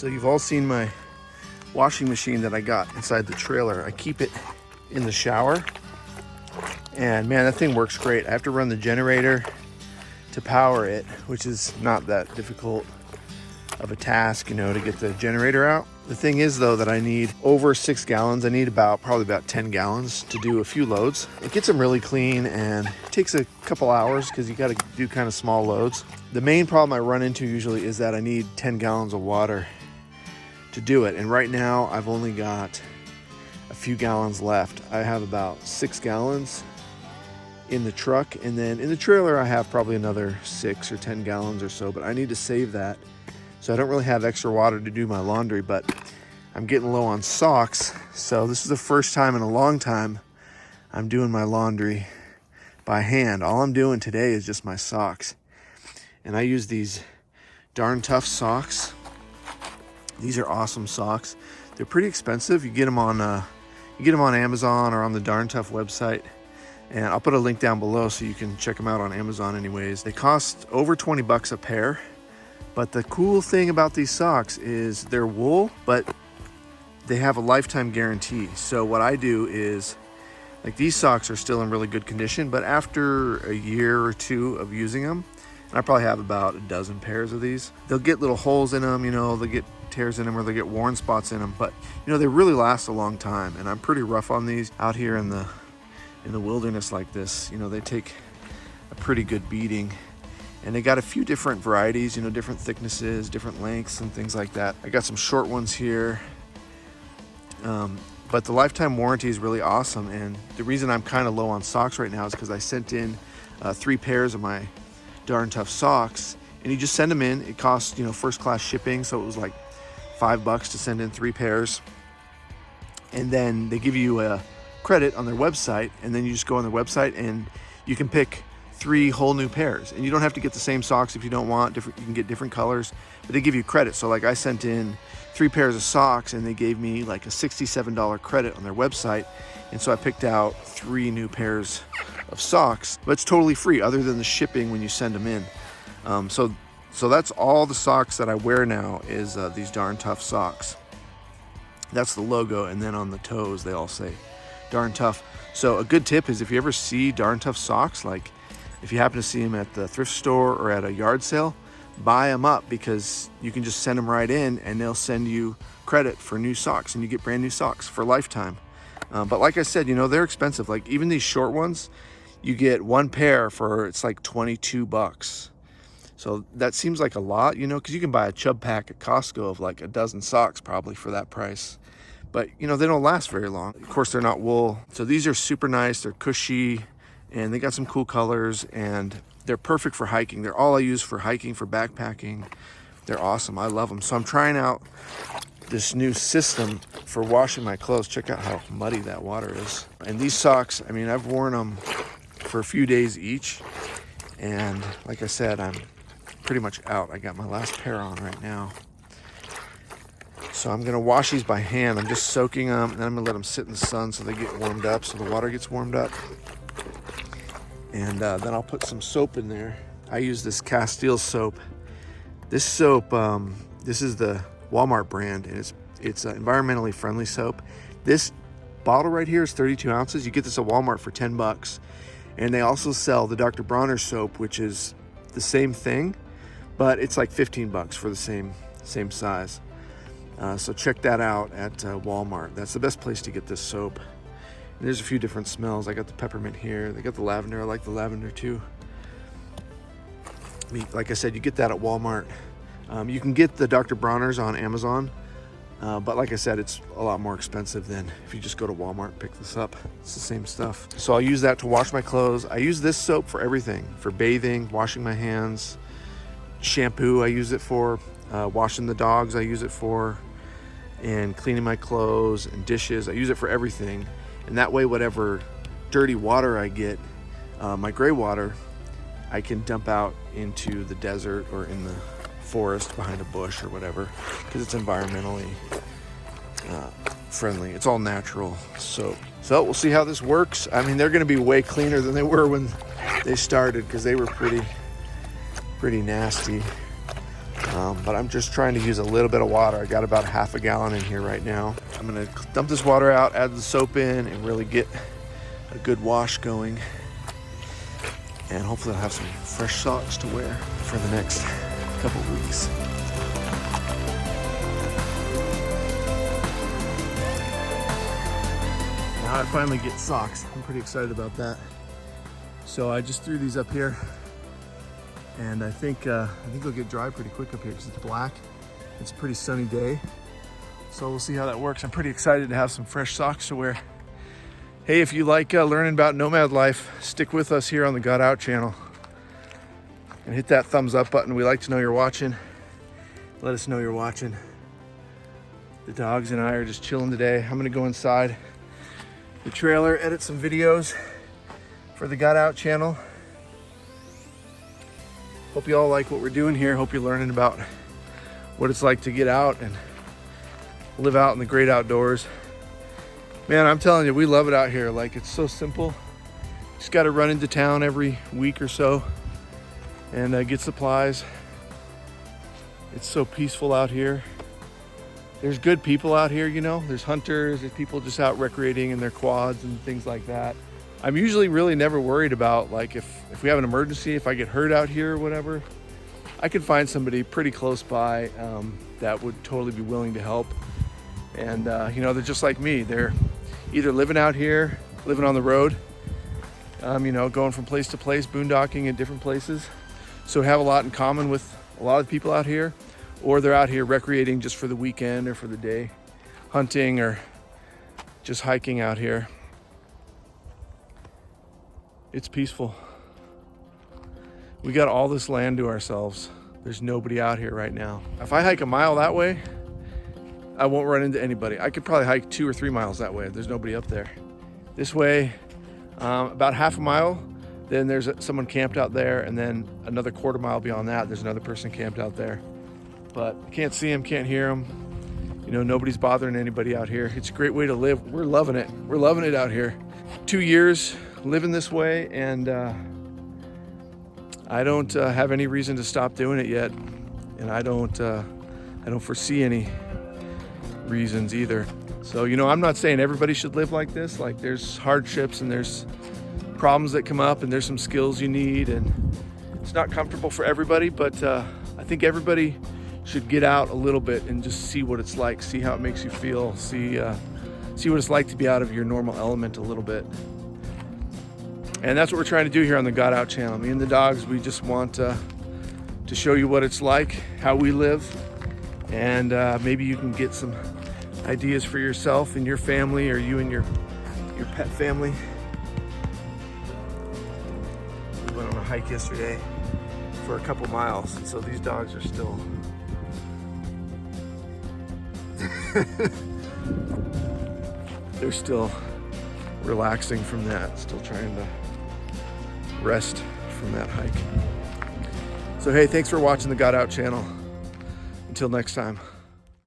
So you've all seen my washing machine that I got inside the trailer. I keep it in the shower, and man, that thing works great. I have to run the generator to power it, which is not that difficult of a task, you know, to get the generator out. The thing is though that I need over 6 gallons. I need probably about 10 gallons to do a few loads. It gets them really clean and it takes a couple hours because you got to do kind of small loads. The main problem I run into usually is that I need 10 gallons of water to do it. And right now I've only got a few gallons left. I have about 6 gallons in the truck, and then in the trailer I have probably another 6 or 10 gallons or so, but I need to save that. So I don't really have extra water to do my laundry, but I'm getting low on socks. So this is the first time in a long time I'm doing my laundry by hand. All I'm doing today is just my socks. And I use these Darn Tough socks. These are awesome socks. They're pretty expensive. You get them on Amazon or on the Darn Tough website. And I'll put a link down below so you can check them out on Amazon anyways. They cost over 20 bucks a pair. But the cool thing about these socks is they're wool, but they have a lifetime guarantee. So what I do is, like, these socks are still in really good condition, but after a year or two of using them, and I probably have about a dozen pairs of these, they'll get little holes in them, you know, they'll get tears in them or they'll get worn spots in them, but you know, they really last a long time. And I'm pretty rough on these out here in the wilderness like this. You know, they take a pretty good beating. And they got a few different varieties, you know, different thicknesses, different lengths and things like that. I got some short ones here. But the lifetime warranty is really awesome. And the reason I'm kind of low on socks right now is because I sent in 3 pairs of my Darn Tough socks. And you just send them in. It costs, you know, first class shipping. So it was like $5 to send in 3 pairs. And then they give you a credit on their website. And then you just go on their website and you can pick 3 whole new pairs, and you don't have to get the same socks if you don't want. You can get different colors, but they give you credit. So like I sent in 3 pairs of socks and they gave me like a $67 credit on their website, and so I picked out 3 new pairs of socks, but it's totally free other than the shipping when you send them in. So that's all the socks that I wear now is these Darn Tough socks. That's the logo, and then on the toes they all say Darn Tough. So a good tip is if you ever see Darn Tough socks, like if you happen to see them at the thrift store or at a yard sale, buy them up, because you can just send them right in and they'll send you credit for new socks, and you get brand new socks for lifetime. But like I said, you know, they're expensive. Like even these short ones, you get 1 pair for, it's like 22 bucks. So that seems like a lot, you know, because you can buy a chub pack at Costco of like a dozen socks probably for that price. But you know, they don't last very long. Of course, they're not wool. So these are super nice. They're cushy. And they got some cool colors, and they're perfect for hiking. They're all I use for hiking, for backpacking. They're awesome. I love them. So I'm trying out this new system for washing my clothes. Check out how muddy that water is. And these socks, I mean, I've worn them for a few days each. And like I said, I'm pretty much out. I got my last pair on right now. So I'm gonna wash these by hand. I'm just soaking them, and then I'm gonna let them sit in the sun so they get warmed up, so the water gets warmed up. And then I'll put some soap in there. I use this Castile soap. This soap, this is the Walmart brand, and it's environmentally friendly soap. This bottle right here is 32 ounces. You get this at Walmart for 10 bucks. And they also sell the Dr. Bronner soap, which is the same thing, but it's like 15 bucks for the same size. So check that out at Walmart. That's the best place to get this soap. And there's a few different smells. I got the peppermint here. They got the lavender. I like the lavender too. Like I said, you get that at Walmart. You can get the Dr. Bronner's on Amazon. But like I said, it's a lot more expensive than if you just go to Walmart and pick this up. It's the same stuff. So I'll use that to wash my clothes. I use this soap for everything. For bathing, washing my hands, shampoo I use it for, washing the dogs I use it for, and cleaning my clothes and dishes. I use it for everything. And that way, whatever dirty water I get, my gray water, I can dump out into the desert or in the forest behind a bush or whatever, because it's environmentally friendly. It's all natural soap. So we'll see how this works. I mean, they're going to be way cleaner than they were when they started, because they were pretty nasty. But I'm just trying to use a little bit of water. I got about half a gallon in here right now. I'm gonna dump this water out, add the soap in, and really get a good wash going. And hopefully I'll have some fresh socks to wear for the next couple weeks. Now I finally get socks. I'm pretty excited about that. So I just threw these up here, and I think they'll get dry pretty quick up here because it's black. It's a pretty sunny day, so we'll see how that works. I'm pretty excited to have some fresh socks to wear. Hey, if you like learning about nomad life, stick with us here on the Got Out channel and hit that thumbs up button. We like to know you're watching. Let us know you're watching. The dogs and I are just chilling today. I'm gonna go inside the trailer, edit some videos for the Got Out channel. Hope you all like what we're doing here. Hope you're learning about what it's like to get out and live out in the great outdoors. Man, I'm telling you, we love it out here. Like, it's so simple. Just got to run into town every week or so and get supplies. It's so peaceful out here. There's good people out here, you know. There's hunters, there's people just out recreating in their quads and things like that. I'm usually really never worried about, like, if we have an emergency, if I get hurt out here or whatever, I could find somebody pretty close by that would totally be willing to help. And you know, they're just like me. They're either living out here, living on the road, you know, going from place to place, boondocking in different places. So have a lot in common with a lot of people out here, or they're out here recreating just for the weekend or for the day, hunting or just hiking out here. It's peaceful. We got all this land to ourselves. There's nobody out here right now. If I hike a mile that way, I won't run into anybody. I could probably hike 2 or 3 miles that way. There's nobody up there. This way, about half a mile, then there's someone camped out there, and then another quarter mile beyond that, there's another person camped out there. But can't see them, can't hear them. You know, nobody's bothering anybody out here. It's a great way to live. We're loving it. We're loving it out here. 2 years living this way, and I don't have any reason to stop doing it yet, and I don't foresee any reasons either. So, you know, I'm not saying everybody should live like this. Like, there's hardships and there's problems that come up and there's some skills you need, and it's not comfortable for everybody, but I think everybody should get out a little bit and just see what it's like, see how it makes you feel, see what it's like to be out of your normal element a little bit. And that's what we're trying to do here on the Got Out channel. Me and the dogs, we just want to show you what it's like, how we live, and maybe you can get some ideas for yourself and your family, or you and your pet family. We went on a hike yesterday for a couple miles, and so these dogs are still they're still relaxing from that, still trying to rest from that hike. So hey, thanks for watching the Got Out channel. Until next time.